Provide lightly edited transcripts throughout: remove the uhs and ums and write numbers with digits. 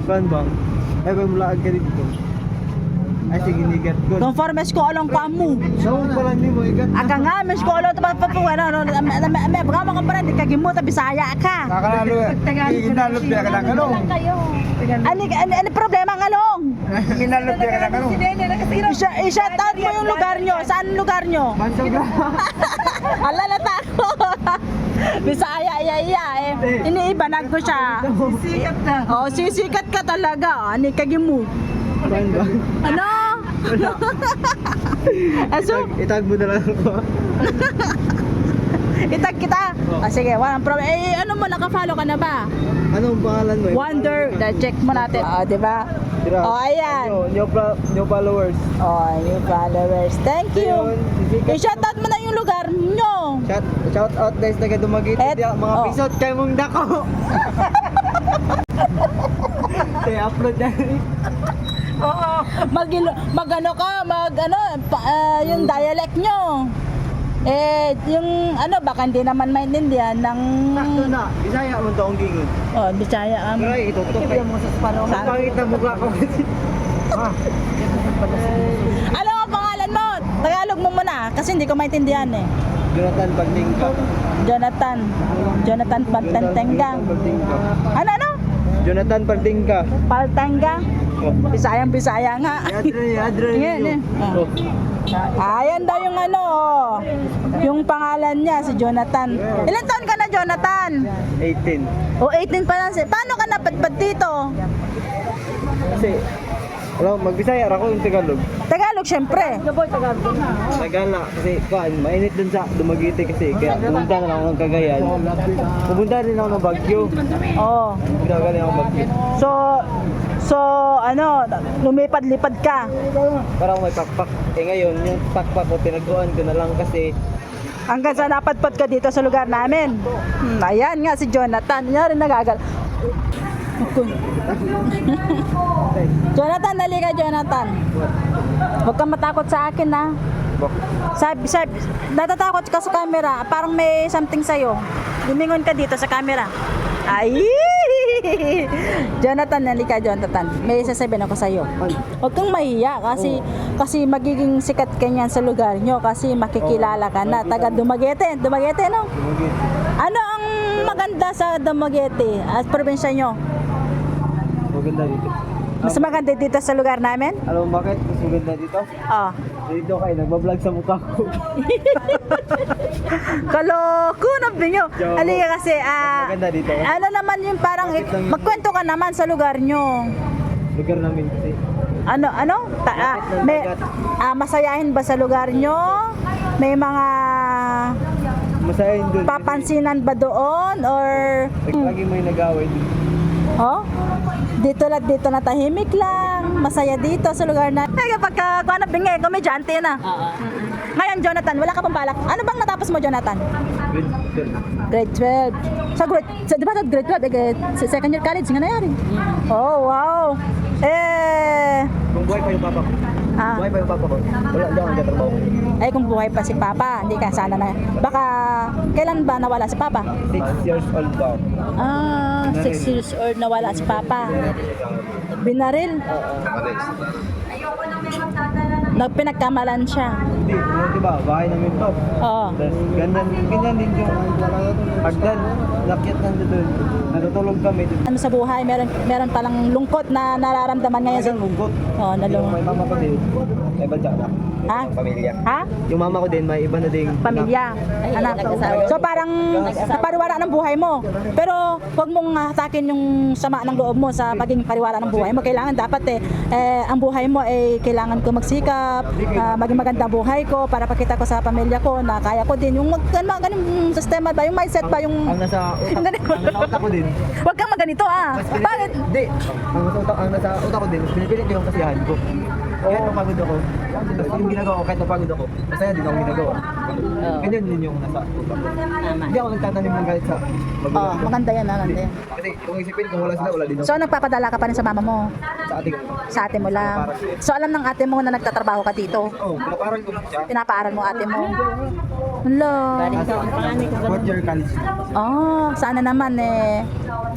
Pan bang? Ay, pamulaag ka dito. Ay, sige, nigat ko. Conformes ko along kamu. Saan pa lang ni mo, igat? Aka nga, mes ko along tapapuan. May mga mga parang di kagimuta, bisaya ka. Kakalalo, ginalop niya ka ng ano. Ano problema ng along? Ginalop niya ka ng ano. I-shout out mo yung lugar nyo. Saan lugar nyo? Bansang ka. Alalata ko. Bisaya, iya eh. Iniibanag ko siya. Sikat na. Oh, sisikat ka talaga. Ani kagimu. Pan bang? Ano? Aso, Itag mo na lang ako. itag kita. Ah, sige, walang problem. Eh, ano mo, naka-follow ka na ba? Anong pangalan mo? Wonder, check mo natin. Oh, di ba? Oh, ayan. New followers. Oh, new followers. Thank you. I-shout out mo na yung lugar nyo. Shout out guys, taga Dumaguete. Mga oh. pisot kay mong dako. I-upload na. Oo. Magano ka, yung dialect nyo. Eh, yung baka hindi naman maintindihan ng... Sakto na. Bisaya mo taong gingon. Oh, Bisaya. Pero itutok kay mo sa Spano. Sa pangit na mukha ko. Ano ang pangalan mo? Tagalog mo muna, kasi hindi ko maintindihan eh. Jonathan Pagtingka. Jonathan Pagtentenga. Ano? Jonathan Pagtingka. Paltanga? Bisaya nga. Adre. Yan. Oh. Ayan daw yung yung pangalan niya, si Jonathan. Ilan taon ka na, Jonathan? 18. O, 18 pa lang. Paano ka napadpad dito? Kasi, alam, magbisaya ako yung Tagalog. Tagalog, syempre. Tagala, kasi mainit dun sa Dumaguete kasi. Kaya pumunta na lang ako ng Cagayan. Pumunta rin ako ng Baguio. Oo. Pumunta rin ako ng Baguio. So, lumipad-lipad ka. Parang may pakpak. Ngayon, yung pakpak ko, pinagduan ko na lang kasi Hanggang sa napadpad ka dito sa lugar namin. Ayan nga si Jonathan. Yan rin nagagal. Jonathan, dali ka, Jonathan. Huwag kang matakot sa akin, ha. Sabi, natatakot ka sa camera. Parang may something sa'yo. Lumingon ka dito sa camera. Ay! Jonathan, dali ka, Jonathan. May sasabihin ako sa'yo. Huwag kang mahiya kasi magiging sikat ka niyan sa lugar nyo kasi makikilala ka na. Taga Dumaguete, no? Dumaguete. Ano ang maganda sa Dumaguete at probinsya nyo? Maganda dito. Mas maganda dito sa lugar namin? Alam mo bakit? Mas maganda dito? Oh. Dito kayo, nagbablog sa mukha ko. Kaloko na binyo. Halika kasi, Maganda dito. ano naman yung parang, magkwento ka naman sa lugar nyo. Lugar namin kasi. Masayahin ba sa lugar nyo? May mga Masayahin dun. papansinan ba doon? Or, Lagi mo yung nag-away dun. oh? Dito na tahimik lang. Masaya dito sa lugar na. Ay, kapag bingi, komedyante na. Ngayon, Jonathan, wala ka pang balak. Ano bang natapos mo, Jonathan? Grade 12. Di ba sa grade 12, second year college, nga na yan. Oh, wow. Kung buhay pa yung papa ko. Buhay pa yung papa ko. Wala, hindi ako nagtatrabaho. Kung buhay pa si Papa, hindi ka sana na. Baka, kailan ba nawala si Papa? 6 years old daw. 6 years old nawala si Papa. Binaril. Pinagkamalan siya. Hindi, di ba? Bahay namin to. Oo. Tapos ganyan din yung pagdan. Nakyat nandun doon. Natutulog kami dun. Ano sa buhay, meron palang lungkot na nararamdaman ngayon sa... Isang lungkot. Oo, Yung may mama ko din. May iba dyan. Ha? Pamilya. Ha? Yung mama ko din, may iba na ding Pamilya. Anak. So parang napariwara ng buhay mo. Pero huwag mong hatakin yung sama ng loob mo sa pagiging pariwara ng buhay mo. Kailangan dapat ang buhay mo kailangan ko magsikap, maging maganda buhay ko para pakita ko sa pamilya ko na kaya ko din. Yung ganun sistema ba, yung mindset ba, yung... Ang nasa utak ko din. Huwag kang maganito Bakit? Hindi. Ang nasa utak ko din, pinipilit ko yung kasiyahan ko. Kahit napagod ako, yung ginagawa ko, kahit napagod ako, masaya din ako ginagawa. Ganyan din yung nasa utak ko. Hindi ako nagtatanim ng galit sa magulang ko. Maganda yan, maganda yan. Kasi kung isipin, kung wala sila, wala din ako. So nagpapadala ka pa rin sa mama mo? Sa ating Sa ate mo lang. So alam ng ate mo na nagtatrabaho ka dito? pinaparal ko siya. Pinapaaral mo ate mo? Hello. Fourth year college. Oh, sana naman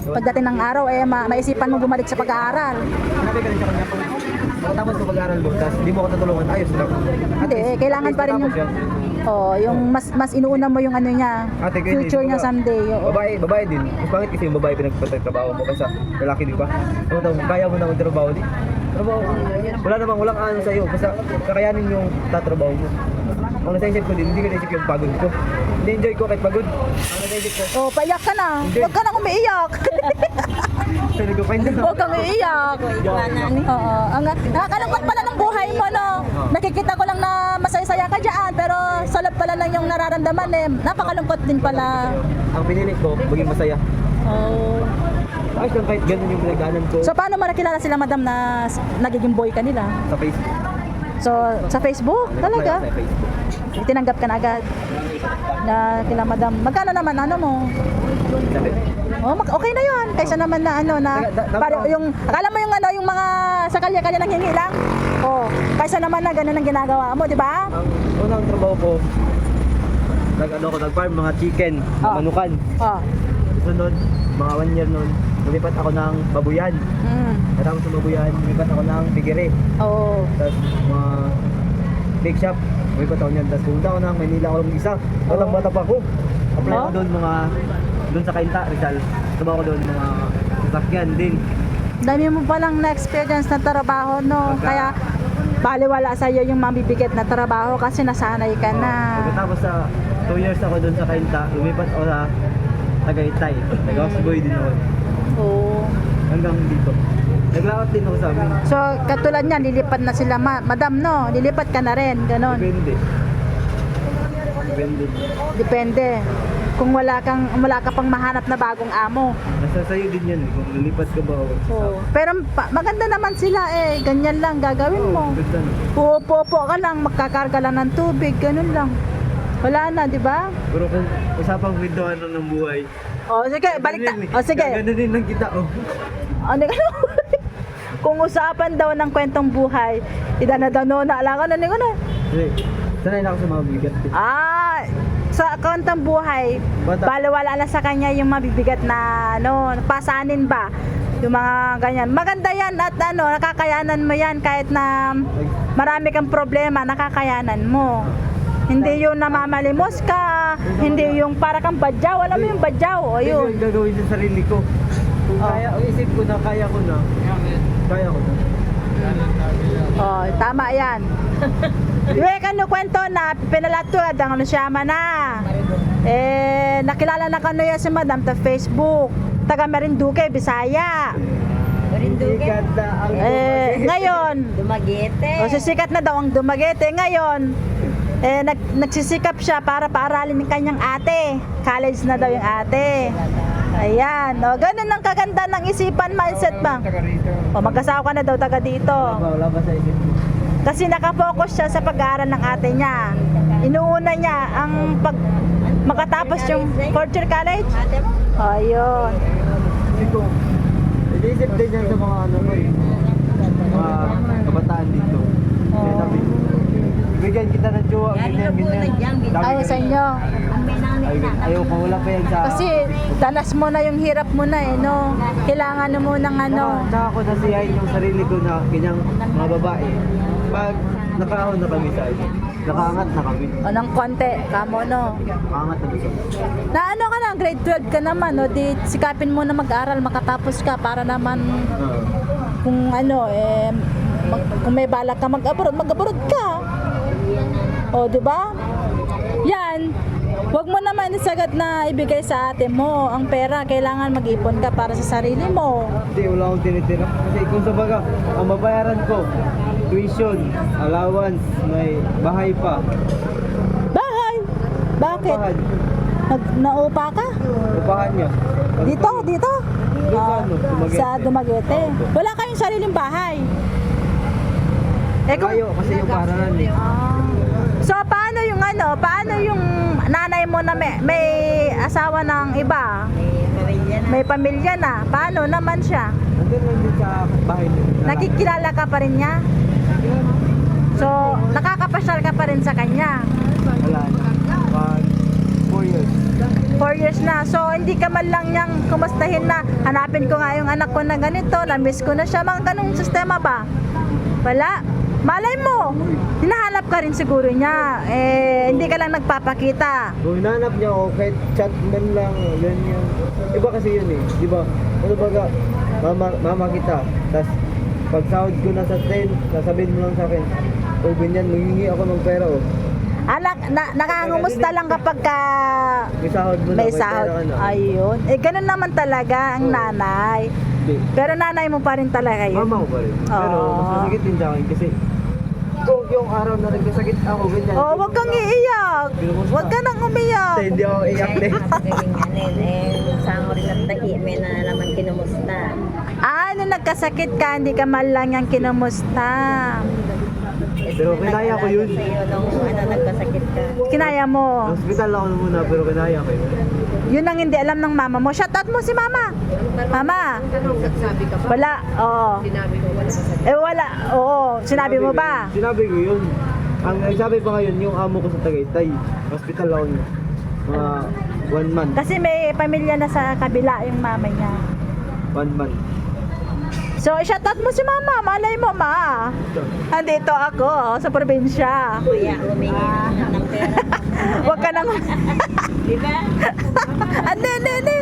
pagdating ng araw maisipan mo bumalik sa pag-aaral. Sinabi ka rin sa kanya, pagkatapos ko pag-aaral mo, tapos hindi mo ako tutulungan, ayos lang. Hindi, kailangan pa rin yung yung mas inuuna mo yung ano niya, Ate, ganyan, future niya diba? someday. Oo. Babae din. Mas bakit kasi yung babae pinagtrabaho mo kaysa lalaki, di ba? Kaya mo na magtrabaho di. Trabaho. Walang ano sa'yo. Basta kakayanin yung tatrabaho mo. Ang nasa isip ko din, hindi ko naisip yung pagod ko. Hindi-enjoy ko kahit pagod. Ang nasa isip ko, Oh, paiyak ka na. Huwag ka nang umiiyak. nag-find na. Huwag kang iiyak. Oo. Nakakalungkot pala ng buhay mo, no? Nakikita ko lang na masaya-saya ka dyan, pero sa loob pala ng yung nararamdaman napakalungkot din pala. Ang pinili ko, maging masaya. Oh. Ayos lang kahit ganun yung pinagdaanan ko So, paano mo nakilala sila, madam, na nagiging boy ka nila? sa Facebook. So, sa Facebook? Talaga? Sa Facebook. Tinanggap ka na agad na kila madam. Magkano naman ano mo? Sabi, Oh, okay na 'yon. Kaysa naman na ano na para yung akala mo yung ano yung mga sa kalye-kalye nang hingi lang. Oh, kaysa naman na ganun ang ginagawa mo, 'di ba? ang unang trabaho ko, nag-farm mga chicken, mga manukan. Oh. Sunod, mga 1 year nun, lumipat ako ng babuyan. Mm. Matapos sa babuyan, lumipat ako ng pigere. Oh. Tapos mga bake shop, lumipat ako niyan. Tapos pumunta ako ng Manila ako lang isa. Batang-bata pa ako. Apply ako doon doon sa Kainta, Rizal. Trabaho ko doon mga sasakyan din. Dami mo palang na-experience na trabaho, no? Kaya baliwala sa iyo yung mabibigat na trabaho kasi nasanay ka na. Pagkatapos sa 2 years ako doon sa Kainta, lumipat ako sa Tagaytay. Nag-houseboy din ako. Oo. Hanggang dito. Naglakad din ako sa amin. So, katulad niyan, lilipat na sila, madam, no? Lilipat ka na rin, ganon. Depende. Depende. Kung wala ka pang mahanap na bagong amo. Nasa sayo din yan kung lilipat ka ba o. Pero maganda naman sila ganyan lang gagawin mo. Ganda na. Pupo ka lang, magkakarga lang ng tubig, ganun lang. Wala na, di ba? Pero kung usapang kwentuhan ng buhay. Sige, balik sige. Ganda din lang kita Ano ka Kung usapan daw ng kwentong buhay, idana-dano na lang ano na. Sanay na ako sa mga bigat. Sa kwentong buhay, baliwala na sa kanya yung mabibigat na pasanin ba? Yung mga ganyan. Maganda yan at nakakayanan mo yan kahit na marami kang problema, nakakayanan mo. Hindi yung namamalimos ka, hindi yung para kang badyaw. Alam mo yung badyaw, o Hindi yun. yung gagawin sa sarili ko. Kung kaya, isip ko na kaya ko na. Kaya ko na. Oh, tama yan. Yung kwento na pinalatulad ang siyama na. Nakilala na kano yan si madam ta Facebook. Taga Marinduque, Bisaya. Sikat na ang Ngayon, Dumaguete. sisikat na daw ang Dumaguete. Ngayon, nagsisikap siya para paaralin ng kanyang ate. College na daw yung ate. Ayan, ganun ang kaganda ng isipan, mindset ba? Magkasawa ka na daw taga dito. Wala ba sa isip mo? Kasi nakafocus siya sa pag-aaral ng ate niya. Inuuna niya ang makatapos yung fourth year college. Ayun. Kasi ko, inisip din yan sa mga mga kabataan dito. Kaya sabi, ibigyan kita ng jowa, ganyan. Ayaw sa inyo. Ayaw pa, wala pa yan sa... Kasi danas mo na yung hirap mo na no. Kailangan mo ng Tsaka ako nasiyahin yung sarili ko na kanyang mga babae. Pag nakaahon na kami sa inyo, nakaangat na kami. ng konti, kamo no. Nakaangat na gusto. Na ka na, grade 12 ka naman, no? Di sikapin mo na mag-aral, makatapos ka para naman kung kung may balak ka mag-abroad ka. O, di ba? Yan. Huwag mo naman isagad na ibigay sa ate mo ang pera. Kailangan mag-ipon ka para sa sarili mo. Hindi, wala akong tinitira. Kasi kung sa baga, ang babayaran ko, tuition, allowance, may bahay pa. Bahay? Bakit? Upahan. Naupa ka? Upahan niya. Dito? Doon sa Dumaguete. Sa Dumaguete. Wala kayong sariling bahay. Malayo kasi yung paralan eh. So paano yung nanay mo na may asawa ng iba? May pamilya na. Paano naman siya? Nandun lang din sa bahay nila. Nakikilala ka pa rin niya? So nakakapasyal ka pa rin sa kanya? Wala na. Pag 4 years. 4 years na. So, hindi ka man lang niyang kumustahin na hanapin ko nga yung anak ko na ganito, na-miss ko na siya. Mga ganung sistema ba? Wala. Malay mo, hinahanap ka rin siguro niya. Eh, hindi ka lang nagpapakita. Kung hinanap niya ako, kahit chat man lang, ganyan. Iba kasi yun eh, di ba? Ano baga, mama kita. Tapos, pag sahod ko na sa 10, sasabihin mo lang sa akin, o ganyan, maghingi ako ng pera oh. Anak, nakangumusta lang kapag ka May sahod mo na, may pera sahod. ka na. Ayun. Eh, ganun naman talaga ang nanay. Hindi. Pero nanay mo pa rin talaga yun. Mama ko pa rin. Pero Oo. mas masakit din sa akin kasi kung yung araw na nagkasakit ako, ganyan. Oh, wag kang iiyak. Wag ka nang umiyak. Hindi ako iyak din. Sango rin at tahi, may nalaman kinumusta. Ah, nung nagkasakit ka, hindi ka man lang yung kinumusta. Pero kinaya ko yun. Sa'yo nung nagkasakit ka. Kinaya mo. Hospital ako muna pero kinaya ko yun. Yun ang hindi alam ng mama mo. Shoutout mo si mama. Mama. Sabi ka pa, Wala. Oo. sinabi ko wala masakit. Eh wala. Oo. Sinabi mo ba? Sinabi ko yun. Ang nagsabi pa ngayon, yung amo ko sa Tagaytay. Hospital ako niya. Mga 1 month. Kasi may pamilya na sa kabila yung mama niya. 1 month. So, shoutout mo si mama. Malay mo, ma. Andito ako sa probinsya. Kuya, humingi ng pera. Huwag ka nang... Di ba? Hindi.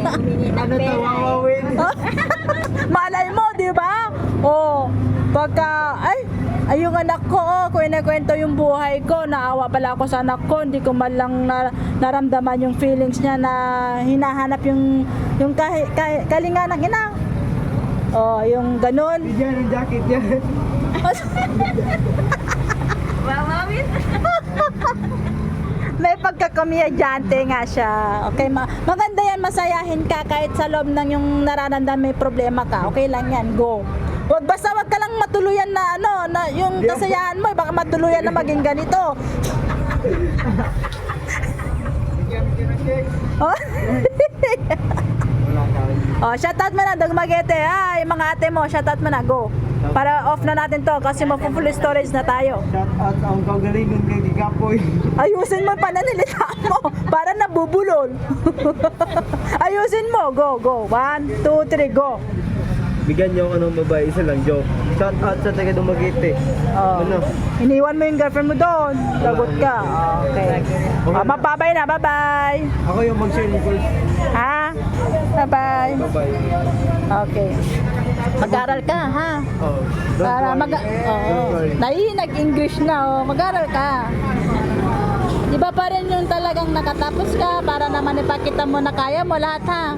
Humingi ng pera. Wawawin. Malay mo, di ba? Oh, pagka, ay yung anak ko, kwento yung buhay ko, naawa pala ako sa anak ko, hindi ko man lang naramdaman yung feelings niya na hinahanap yung kalinga ng ina. Oh, yung ganun. Diyan yung jacket niya. Wawawin. May pagkakomedyante nga siya. Okay, maganda yan, masayahin ka kahit sa loob ng yung nararamdaman may problema ka. Okay lang yan, go. Wag ka lang matuluyan na na yung kasayahan mo, baka matuluyan na maging ganito. Oh. Wala sa akin. Oh, shoutout mo na, Dagmagete. Ay, mga ate mo, shoutout mo na, go. Para off na natin to kasi mapu-full storage na tayo. Shout out sa akong kagalingon kay Gigapoy. Ayusin mo yung pananalita mo para nabubulol. Ayusin mo, go. 1, 2, 3, go. Bigyan niyo ako ng babae, isa lang, joke. Shout out sa taga Dumaguete. Oh. Ano? Iniwan mo yung girlfriend mo doon. Lagot ka. Okay. Mababay na, bye-bye. Ako yung mag-share ni Paul. Ha? Bye-bye. Bye-bye. Okay. Mag-aral ka, ha? Oh, don't Para worry. Don't worry. Nag-English na, oh. Mag-aral ka. Di ba pa rin yung talagang nakatapos ka para naman ipakita mo na kaya mo lahat, ha?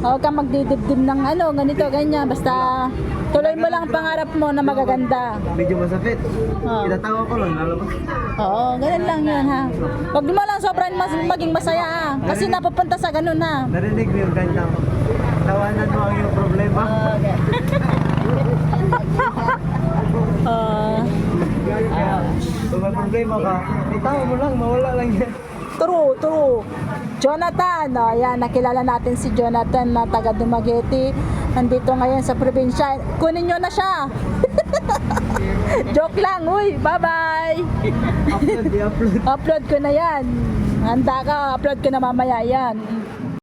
Huwag kang magdidibdib ng ganito, ganyan. Basta tuloy mo lang ang pangarap mo na magaganda. Medyo masakit. Oh. Itatawa ko lang, alam mo? Oo, ganun lang yun, ha? Huwag mo lang sobrang maging masaya, ha? Kasi napupunta sa ganun, ha? Narinig mo yung kanta ko. Tawanan mo ang iyong problema. Kung may problema ka, itawa mo lang, mawala lang yan. True. Jonathan, ayan, nakilala natin si Jonathan na taga Dumaguete. Nandito ngayon sa probinsya. Kunin nyo na siya. Joke lang, uy, bye-bye. Upload, i-upload. Upload ko na yan. Handa ka, upload ko na mamaya yan.